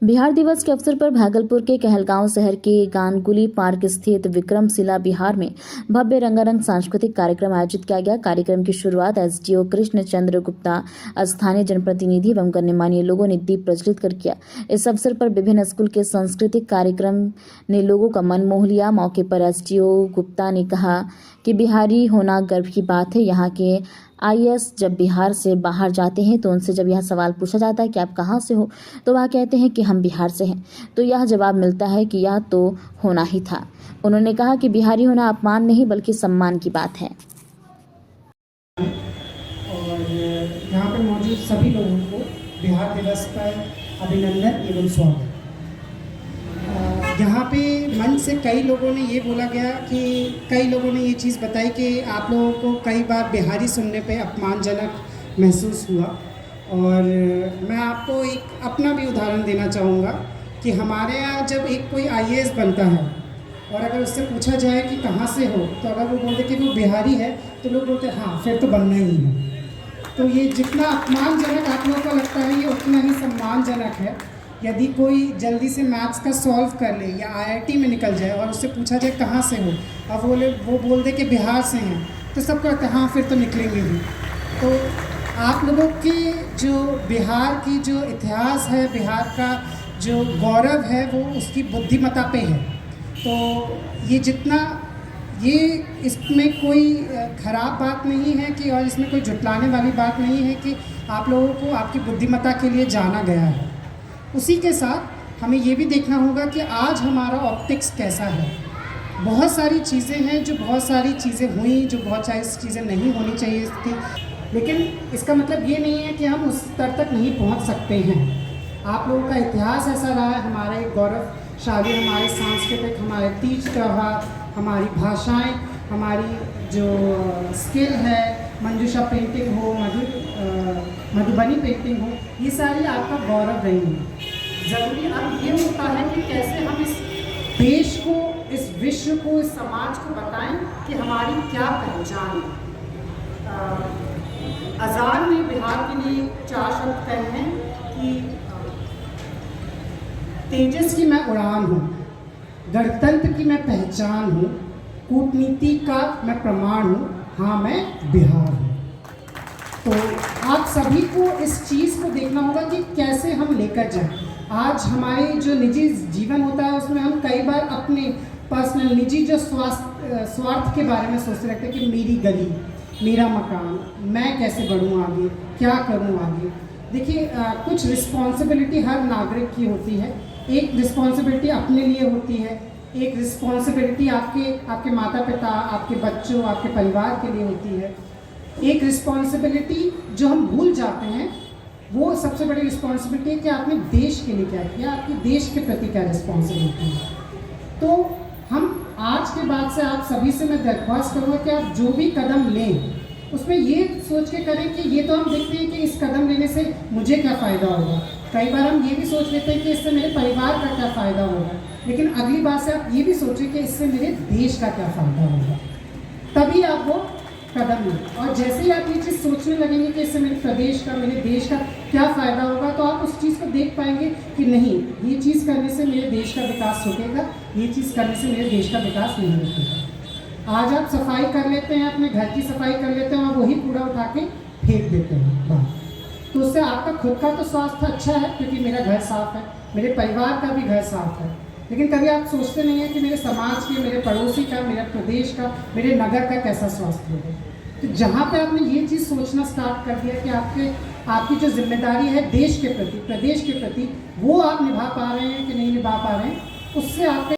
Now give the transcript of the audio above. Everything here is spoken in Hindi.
बिहार दिवस के अवसर पर भागलपुर के कहलगांव शहर के गानगुली पार्क स्थित विक्रमशिला विहार में भव्य रंगारंग सांस्कृतिक कार्यक्रम आयोजित किया गया। कार्यक्रम की शुरुआत एसडीओ कृष्ण चंद्र गुप्ता, स्थानीय जनप्रतिनिधि एवं गणमान्य लोगों ने दीप प्रज्वलित कर किया। इस अवसर पर विभिन्न स्कूल के सांस्कृतिक कार्यक्रम ने लोगों का मन मोह लिया। मौके पर एसडीओ गुप्ता ने कहा कि बिहारी होना गर्व की बात है। यहाँ के आईएएस जब बिहार से बाहर जाते हैं तो उनसे जब यह सवाल पूछा जाता है कि आप कहाँ से हो, तो वह कहते हैं कि हम बिहार से हैं, तो यह जवाब मिलता है कि यह तो होना ही था। उन्होंने कहा कि बिहारी होना अपमान नहीं बल्कि सम्मान की बात है। और यहाँ पर मौजूद सभी लोगों को बिहार दिवस पर अभिनंदन एवं स्वागत। यहाँ पे मंच से कई लोगों ने ये बोला गया कि कई लोगों ने ये चीज़ बताई कि आप लोगों को कई बार बिहारी सुनने पे अपमानजनक महसूस हुआ। और मैं आपको एक अपना भी उदाहरण देना चाहूँगा कि हमारे यहाँ जब एक कोई आईएएस बनता है और अगर उससे पूछा जाए कि कहाँ से हो, तो अगर वो बोलते कि वो बिहारी है तो लोग बोलते हाँ फिर तो बनना ही है। तो ये जितना अपमानजनक आप लोगों को लगता है, ये उतना ही सम्मानजनक है। यदि कोई जल्दी से मैथ्स का सॉल्व कर ले या आईआईटी में निकल जाए और उससे पूछा जाए कहाँ से हो, अब वो बोल दे कि बिहार से हैं, तो सब कहते हैं हाँ फिर तो निकलेंगे ही। तो आप लोगों की जो बिहार की जो इतिहास है, बिहार का जो गौरव है, वो उसकी बुद्धिमत्ता पे है। तो ये इसमें कोई ख़राब बात नहीं है कि, और इसमें कोई झुटलाने वाली बात नहीं है कि आप लोगों को आपकी बुद्धिमत्ता के लिए जाना गया है। उसी के साथ हमें ये भी देखना होगा कि आज हमारा ऑप्टिक्स कैसा है। बहुत सारी चीज़ें हैं, बहुत सारी चीज़ें हुई, जो बहुत सारी चीज़ें नहीं होनी चाहिए थी, लेकिन इसका मतलब ये नहीं है कि हम उस स्तर तक नहीं पहुंच सकते हैं। आप लोगों का इतिहास ऐसा रहा है, हमारे गौरवशाली, हमारे सांस्कृतिक, हमारे तीज त्यौहार, हमारी भाषाएं, हमारी जो स्किल है, मंजूषा पेंटिंग हो, मधुबनी पेंटिंग हो, ये सारी आपका गौरव रही है। ज़रूरी अब ये होता है कि कैसे हम इस देश को, इस विश्व को, इस समाज को बताएं कि हमारी क्या पहचान है। आज़ाद ने बिहार के लिए 4 शब्द कहे हैं कि तेजस की मैं उड़ान हूँ, गणतंत्र की मैं पहचान हूँ, कूटनीति का मैं प्रमाण हूँ, हाँ मैं बिहार हूँ। तो आप सभी को इस चीज़ को देखना होगा कि कैसे हम लेकर जाएं। आज हमारे जो निजी जीवन होता है उसमें हम कई बार अपने पर्सनल निजी जो स्वार्थ के बारे में सोचते रहते हैं कि मेरी गली, मेरा मकान, मैं कैसे बढ़ूँ आगे, क्या करूँ आगे। देखिए, कुछ रिस्पॉन्सिबिलिटी हर नागरिक की होती है। एक रिस्पॉन्सिबिलिटी अपने लिए होती है, एक रिस्पॉन्सिबिलिटी आपके माता पिता, आपके बच्चों, आपके परिवार के लिए होती है। एक रिस्पॉन्सिबिलिटी जो हम भूल जाते हैं, वो सबसे बड़ी रिस्पॉन्सिबिलिटी है कि आपने देश के लिए क्या किया, आपकी देश के प्रति क्या रिस्पॉन्सिबिलिटी है। तो हम आज के बाद से आप सभी से मैं दरख्वास्त करूँगा कि आप जो भी कदम लें उसमें ये सोच के करें कि ये तो हम देखते हैं कि इस कदम लेने से मुझे क्या फ़ायदा होगा। कई बार हम ये भी सोच लेते हैं कि इससे मेरे परिवार का क्या फ़ायदा होगा, लेकिन अगली बात से आप ये भी सोचें कि इससे मेरे देश का क्या फ़ायदा होगा, तभी आप वो कदम लें। और जैसे ही आप ये चीज़ सोचने लगेंगे कि इससे मेरे प्रदेश का, मेरे देश का क्या फ़ायदा होगा, तो आप उस चीज़ को देख पाएंगे कि नहीं, ये चीज़ करने से मेरे देश का विकास रुकेगा, ये चीज़ करने से मेरे देश का विकास नहीं रुकेगा। आज आप सफाई कर लेते हैं, अपने घर की सफाई कर लेते हैं और वही कूड़ा उठा के फेंक देते हैं, तो उससे आपका खुद का तो स्वास्थ्य अच्छा है क्योंकि मेरा घर साफ है, मेरे परिवार का भी घर साफ है, लेकिन कभी आप सोचते नहीं हैं कि मेरे समाज के, मेरे पड़ोसी का, मेरे प्रदेश का, मेरे नगर का कैसा स्वास्थ्य होगा। तो जहाँ पे आपने ये चीज़ सोचना स्टार्ट कर दिया कि आपकी जो जिम्मेदारी है देश के प्रति, प्रदेश के प्रति, वो आप निभा पा रहे हैं कि नहीं निभा पा रहे हैं, उससे आपके